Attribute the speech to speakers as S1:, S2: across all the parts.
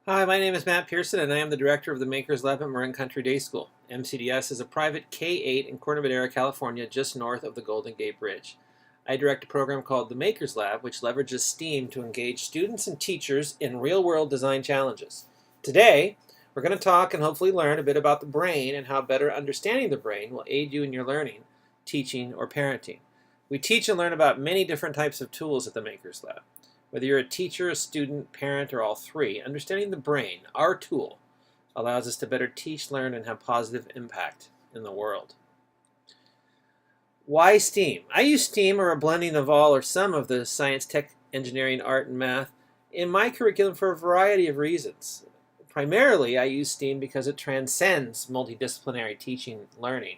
S1: Hi, my name is Matt Pearson, and I am the director of the Makers Lab at Marin Country Day School. MCDS is a private K-8 in Corte Madera, California, just north of the Golden Gate Bridge. I direct a program called the Makers Lab, which leverages STEAM to engage students and teachers in real-world design challenges. Today, we're going to talk and hopefully learn a bit about the brain and how better understanding the brain will aid you in your learning, teaching, or parenting. We teach and learn about many different types of tools at the Makers Lab. Whether you're a teacher, a student, parent, or all three, understanding the brain, our tool, allows us to better teach, learn, and have positive impact in the world. Why STEAM? I use STEAM, or a blending of all or some of the science, tech, engineering, art, and math, in my curriculum for a variety of reasons. Primarily, I use STEAM because it transcends multidisciplinary teaching and learning.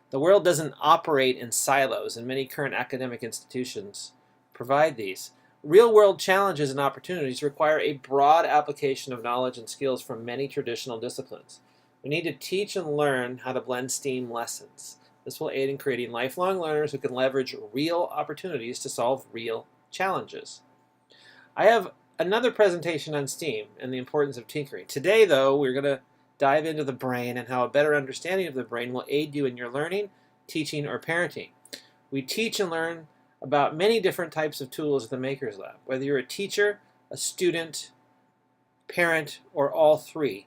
S1: The world doesn't operate in silos, and many current academic institutions provide these. Real-world challenges and opportunities require a broad application of knowledge and skills from many traditional disciplines. We need to teach and learn how to blend STEAM lessons. This will aid in creating lifelong learners who can leverage real opportunities to solve real challenges. I have another presentation on STEAM and the importance of tinkering. Today, though, we're going to dive into the brain and how a better understanding of the brain will aid you in your learning, teaching, or parenting. We teach and learn about many different types of tools at the Makers Lab. Whether you're a teacher, a student, parent, or all three,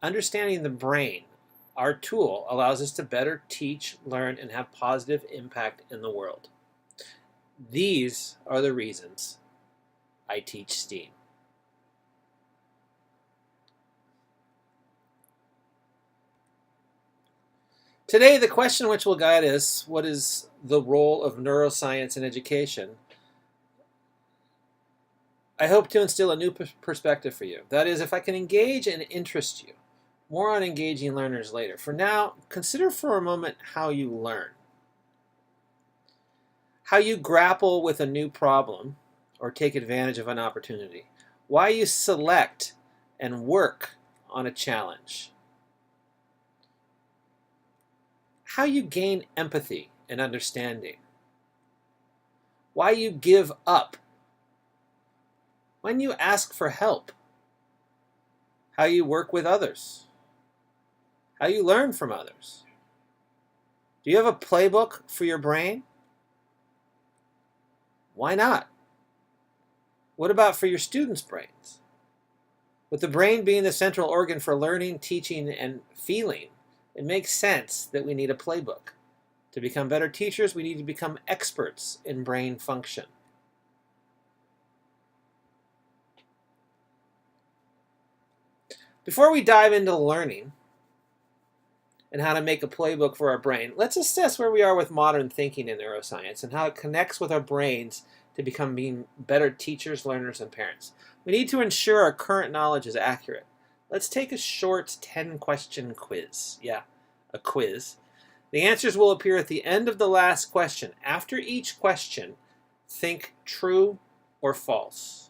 S1: understanding the brain, our tool, allows us to better teach, learn, and have positive impact in the world. These are the reasons I teach STEAM. Today, the question which will guide us, what is the role of neuroscience in education? I hope to instill a new perspective for you. That is, if I can engage and interest you. More on engaging learners later. For now, consider for a moment how you learn. How you grapple with a new problem or take advantage of an opportunity. Why you select and work on a challenge. How you gain empathy and understanding. Why you give up. When you ask for help. How you work with others. How you learn from others. Do you have a playbook for your brain? Why not? What about for your students' brains? With the brain being the central organ for learning, teaching, and feeling, it makes sense that we need a playbook. To become better teachers, we need to become experts in brain function. Before we dive into learning and how to make a playbook for our brain, let's assess where we are with modern thinking in neuroscience and how it connects with our brains to become being better teachers, learners, and parents. We need to ensure our current knowledge is accurate. Let's take a short 10-question quiz. Yeah, a quiz. The answers will appear at the end of the last question. After each question, think true or false.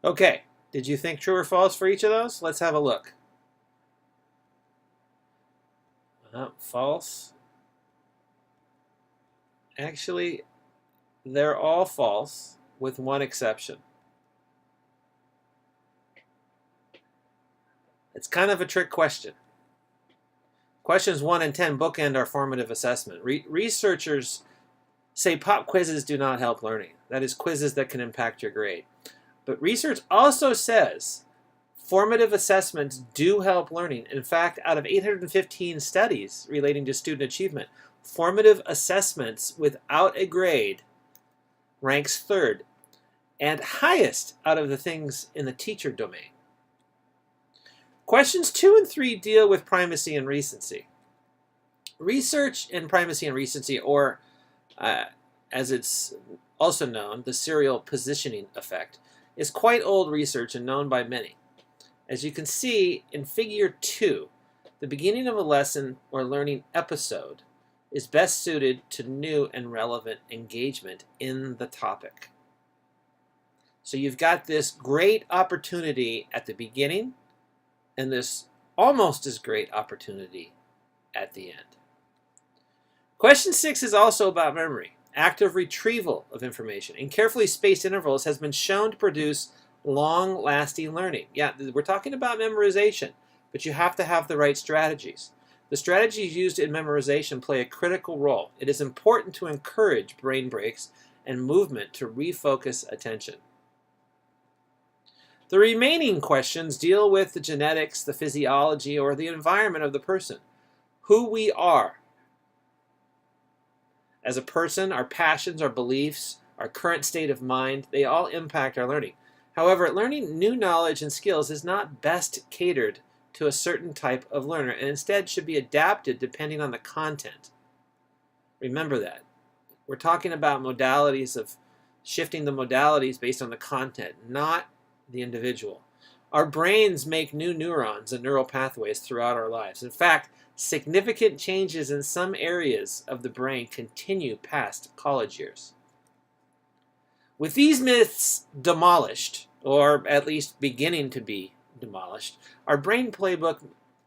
S1: Okay, did you think true or false for each of those? Let's have a look. False. Actually, they're all false with one exception. It's kind of a trick question. Questions 1 and 10 bookend our formative assessment. Researchers say pop quizzes do not help learning. That is, quizzes that can impact your grade. But research also says formative assessments do help learning. In fact, out of 815 studies relating to student achievement, formative assessments without a grade ranks third and highest out of the things in the teacher domain. Questions 2 and 3 deal with primacy and recency. Research in primacy and recency, or as it's also known, the serial positioning effect, is quite old research and known by many. As you can see in Figure 2, the beginning of a lesson or learning episode is best suited to new and relevant engagement in the topic. So you've got this great opportunity at the beginning and this almost as great opportunity at the end. Question 6 is also about memory. Active retrieval of information in carefully spaced intervals has been shown to produce long-lasting learning. Yeah, we're talking about memorization, but you have to have the right strategies. The strategies used in memorization play a critical role. It is important to encourage brain breaks and movement to refocus attention. The remaining questions deal with the genetics, the physiology, or the environment of the person. Who we are as a person, our passions, our beliefs, our current state of mind, they all impact our learning. However, learning new knowledge and skills is not best catered to a certain type of learner and instead should be adapted depending on the content. Remember that. We're talking about modalities of shifting the modalities based on the content, not the individual. Our brains make new neurons and neural pathways throughout our lives. In fact, significant changes in some areas of the brain continue past college years. With these myths demolished, or at least beginning to be demolished, our brain playbook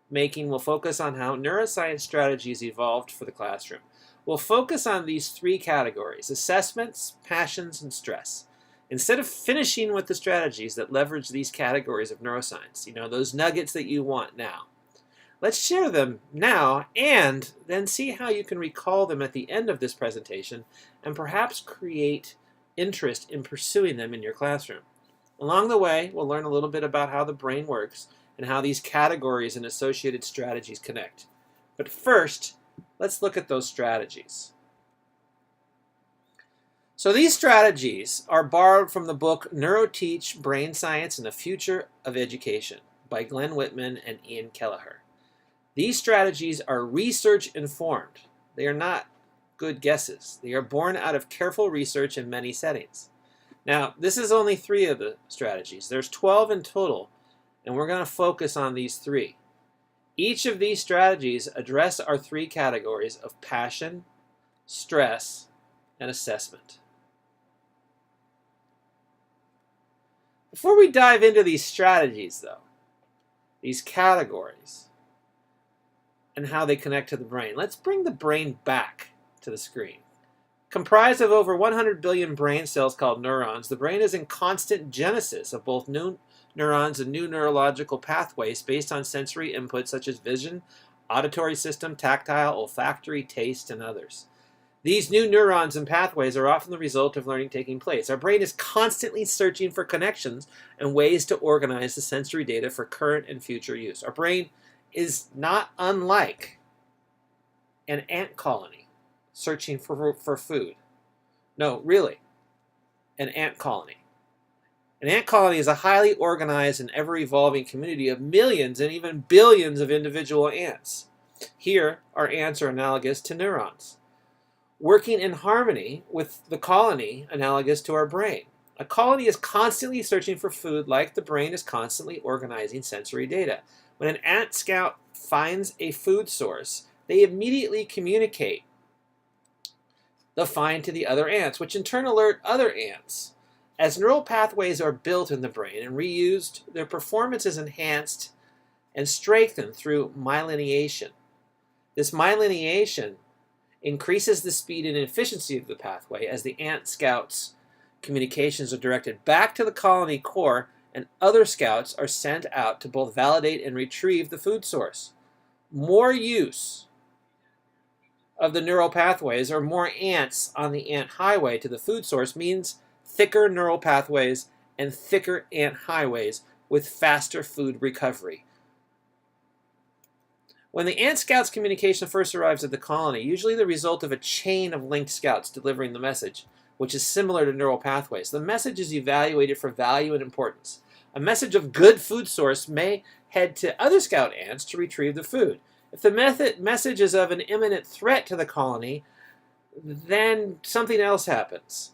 S1: making will focus on how neuroscience strategies evolved for the classroom. We'll focus on these 3 categories: assessments, passions, and stress. Instead of finishing with the strategies that leverage these categories of neuroscience, those nuggets that you want now, let's share them now and then see how you can recall them at the end of this presentation and perhaps create interest in pursuing them in your classroom. Along the way, we'll learn a little bit about how the brain works and how these categories and associated strategies connect. But first, let's look at those strategies. So these strategies are borrowed from the book Neuroteach, Brain Science and the Future of Education by Glenn Whitman and Ian Kelleher. These strategies are research-informed. They are not good guesses. They are born out of careful research in many settings. Now, this is only 3 of the strategies. There's 12 in total, and we're going to focus on these 3. Each of these strategies address our 3 categories of passion, stress, and assessment. Before we dive into these strategies, though, these categories, and how they connect to the brain, let's bring the brain back to the screen. Comprised of over 100 billion brain cells called neurons, the brain is in constant genesis of both new neurons and new neurological pathways based on sensory inputs such as vision, auditory system, tactile, olfactory, taste, and others. These new neurons and pathways are often the result of learning taking place. Our brain is constantly searching for connections and ways to organize the sensory data for current and future use. Our brain is not unlike an ant colony searching for food. No, really, an ant colony. An ant colony is a highly organized and ever-evolving community of millions and even billions of individual ants. Here, our ants are analogous to neurons, working in harmony with the colony analogous to our brain. A colony is constantly searching for food like the brain is constantly organizing sensory data. When an ant scout finds a food source, they immediately communicate the find to the other ants, which in turn alert other ants. As neural pathways are built in the brain and reused, their performance is enhanced and strengthened through myelination. This myelination increases the speed and efficiency of the pathway as the ant scouts' communications are directed back to the colony core and other scouts are sent out to both validate and retrieve the food source. More use of the neural pathways or more ants on the ant highway to the food source means thicker neural pathways and thicker ant highways with faster food recovery. When the ant scout's communication first arrives at the colony, usually the result of a chain of linked scouts delivering the message, which is similar to neural pathways. The message is evaluated for value and importance. A message of good food source may head to other scout ants to retrieve the food. If the message is of an imminent threat to the colony, then something else happens.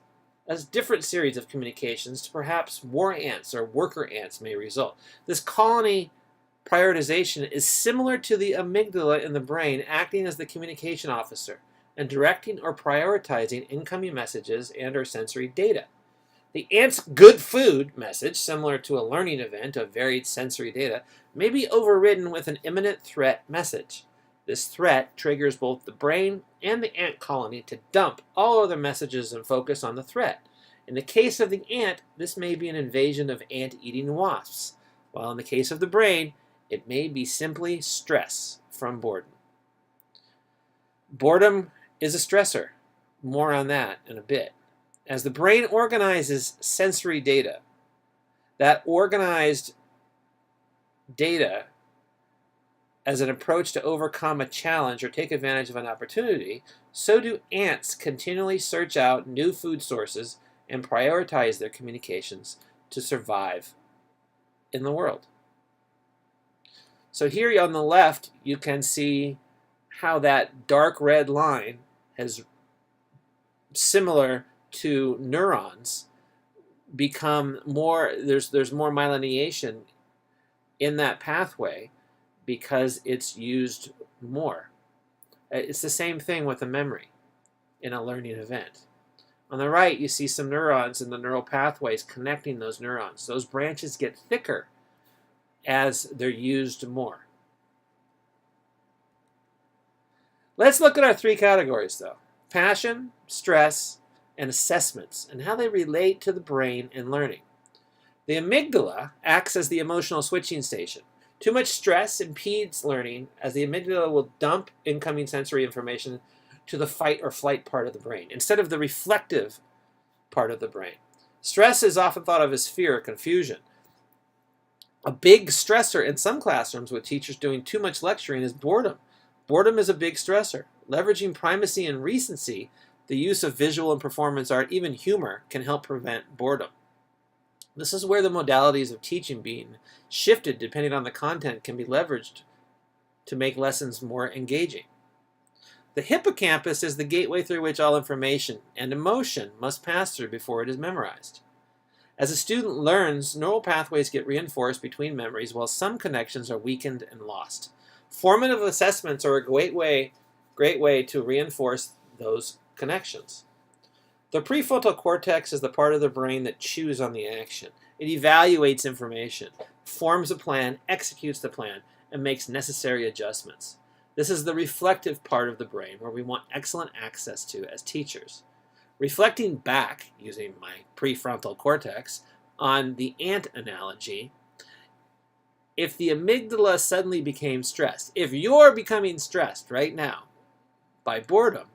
S1: A different series of communications to perhaps war ants or worker ants may result. This colony prioritization is similar to the amygdala in the brain acting as the communication officer and directing or prioritizing incoming messages and or sensory data. The ant's good food message, similar to a learning event of varied sensory data, may be overridden with an imminent threat message. This threat triggers both the brain and the ant colony to dump all other messages and focus on the threat. In the case of the ant, this may be an invasion of ant-eating wasps, while in the case of the brain, it may be simply stress from boredom. Boredom is a stressor. More on that in a bit. As the brain organizes sensory data, that organized data as an approach to overcome a challenge or take advantage of an opportunity, so do ants continually search out new food sources and prioritize their communications to survive in the world. So here on the left, you can see how that dark red line has, similar to neurons, become more, there's more myelination in that pathway because it's used more. It's the same thing with a memory in a learning event. On the right, you see some neurons in the neural pathways connecting those neurons. Those branches get thicker as they're used more. Let's look at our three categories, though. Passion, stress, and assessments, and how they relate to the brain and learning. The amygdala acts as the emotional switching station. Too much stress impedes learning, as the amygdala will dump incoming sensory information to the fight or flight part of the brain, instead of the reflective part of the brain. Stress is often thought of as fear or confusion. A big stressor in some classrooms with teachers doing too much lecturing is boredom. Boredom is a big stressor. Leveraging primacy and recency, the use of visual and performance art, even humor, can help prevent boredom. This is where the modalities of teaching being shifted depending on the content can be leveraged to make lessons more engaging. The hippocampus is the gateway through which all information and emotion must pass through before it is memorized. As a student learns, neural pathways get reinforced between memories while some connections are weakened and lost. Formative assessments are a great way to reinforce those connections. The prefrontal cortex is the part of the brain that chews on the action. It evaluates information, forms a plan, executes the plan, and makes necessary adjustments. This is the reflective part of the brain where we want excellent access to as teachers. Reflecting back, using my prefrontal cortex, on the ant analogy, if the amygdala suddenly became stressed, if you're becoming stressed right now by boredom,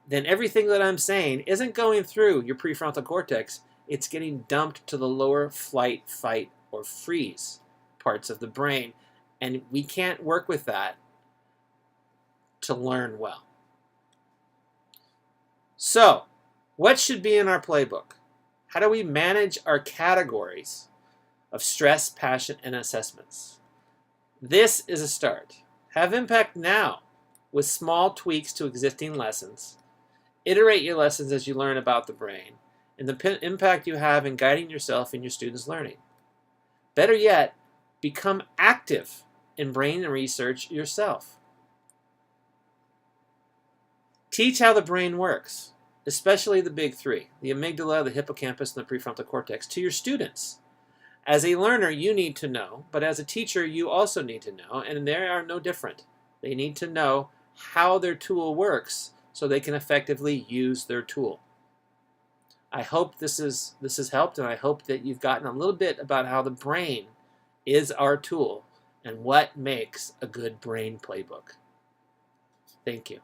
S1: then everything that I'm saying isn't going through your prefrontal cortex, it's getting dumped to the lower flight, fight, or freeze parts of the brain, and we can't work with that to learn well. So, what should be in our playbook? How do we manage our categories of stress, passion, and assessments? This is a start. Have impact now with small tweaks to existing lessons. Iterate your lessons as you learn about the brain and the impact you have in guiding yourself and your students' learning. Better yet, become active in brain research yourself. Teach how the brain works, especially the big three, the amygdala, the hippocampus, and the prefrontal cortex, to your students. As a learner, you need to know, but as a teacher, you also need to know, and they are no different. They need to know how their tool works so they can effectively use their tool. I hope this has helped, and I hope that you've gotten a little bit about how the brain is our tool and what makes a good brain playbook. Thank you.